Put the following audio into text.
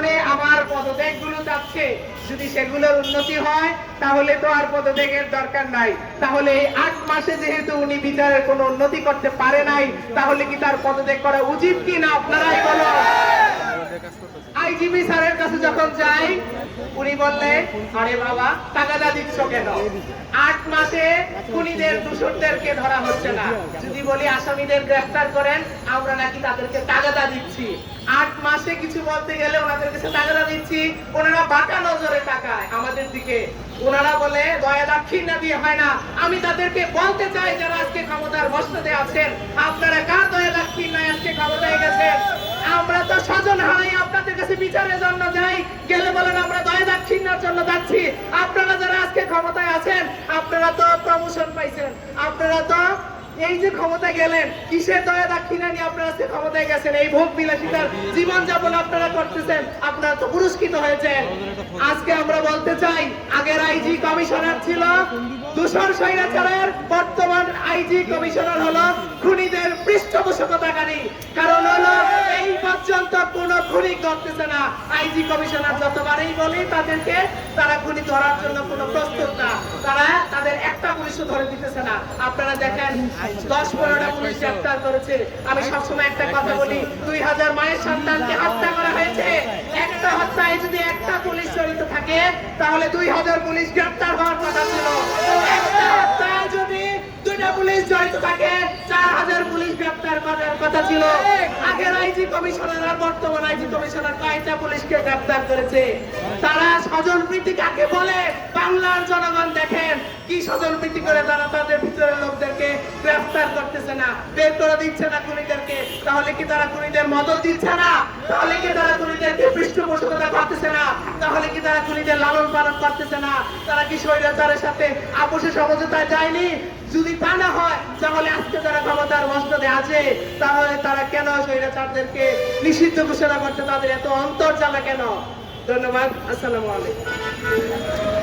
যেভাবে আমার পদত্যাগ গুলো যাচ্ছে, যদি সেগুলোর উন্নতি হয় তাহলে তো আর পদত্যাগের দরকার নাই। তাহলে এই 8 মাসে যেহেতু উনি বিচারের কোনো উন্নতি করতে পারে নাই, তাহলে কি তার পদত্যাগ করা উচিত কি না আপনারাই বলো। আইজিপি স্যারের কাছে যখন যাই, উনি বললেন, আরে বাবা তাগাদা দিচ্ছ কেন? 8 মাসে খুনিদের দোষরদেরকে ধরা হচ্ছে না, যদি বলি আসামিদের গ্রেফতার করেন, আমরা নাকি তাদেরকে তাগাদা দিচ্ছি। 8 মাসে কিছু বলতে গেলে ওনাদের কাছে তাগাদা দিচ্ছি, ওনারা বাঁকা নজরে তাকায় আমাদের দিকে। ওনারা বলে দয়া দাক্ষিণ্য দিয়ে হয় না। আমি তাদেরকে বলতে চাই, যারা আজকে ক্ষমতার মসনদে আছেন, আপনারা কার দয়া দাক্ষিণ্যে আজকে ক্ষমতায় গেছেন? আমরা তো স্বজন হারাই আপনাদের কাছে বিচারের জন্য যাই, গেলে বলেন আমরা দয়া দাক্ষিণ্যের জন্য যাচ্ছি। আপনারা যারা আজকে ক্ষমতায় আছেন, আপনারা তো প্রমোশন পাইছেন, আপনারা তো এই যে ক্ষমতায় গেলেন, কিসের দয়া দাক্ষিণ্য নিয়ে আপনারা আজকে ক্ষমতায় গেছেন? এই ভোগ বিলাসিতার জীবন যাপন আপনারা করতেছেন, আপনারা তো পুরস্কৃত হয়েছেন। আজকে আমরা বলতে চাই, আগের আইজি কমিশনার ছিল দূষণ স্বৈরাচারের, বর্তমান আইজি কমিশনার হলো খুনিদের পৃষ্ঠপোষকতাকারী। কারণ হলো এই পর্যন্ত কোন খুনি করতেছে না। আইজি কমিশনার যতবারই বলি তাদেরকে, তারা খুনি ধরার জন্য কোনো প্রস্তুত না, তারা তাদের একটা পুলিশও ধরে দিতেছে না। আপনারা দেখেন 10-15টা পুলিশ গ্রেফতার করেছে। আমি সবসময় একটা কথা বলি, 2000 মায়ের সন্তানকে হত্যা করা হয়েছে। একটা হত্যায় যদি একটা পুলিশ জড়িত থাকে, তাহলে 2000 পুলিশ গ্রেফতার হওয়ার কথা ছিল। একটা হত্যায় যদি 2টা পুলিশ জড়িত থাকে, 4000 পুলিশ গ্রেফতার করার কথা ছিল। আগের আইজি কমিশনার আর বর্তমান আইজি কমিশনার কয়টা পুলিশকে গ্রেফতার করেছে? তারা স্বজনপ্রীতি কাকে বলে বাংলার জনগণ দেখেন। কি স্বজনপ্রীতি করে তারা তাদের ভিতরের লোকদেরকে গ্রেফতার করতেছে না, বের করে দিচ্ছে না খুনিদেরকে? তাহলে কি তারা খুনিদের মদত দিচ্ছে না? তাহলে কি তারা খুনিদেরকে পৃষ্ঠপোষকতা করতেছে না? তাহলে কি তারা খুনিদের লালন পালন করতেছে না? তারা কি স্বৈরাচারের সাথে আপোষে সমঝোতায় যায়নি? যদি তা না হয়, তাহলে আজকে যারা ক্ষমতার মসনদে আছে, তাহলে তারা কেন স্বৈরাচারদেরকে নিষিদ্ধ ঘোষণা করতে তাদের এত অন্তর্জালা কেন? ধন্যবাদ। আসসালামু আলাইকুম।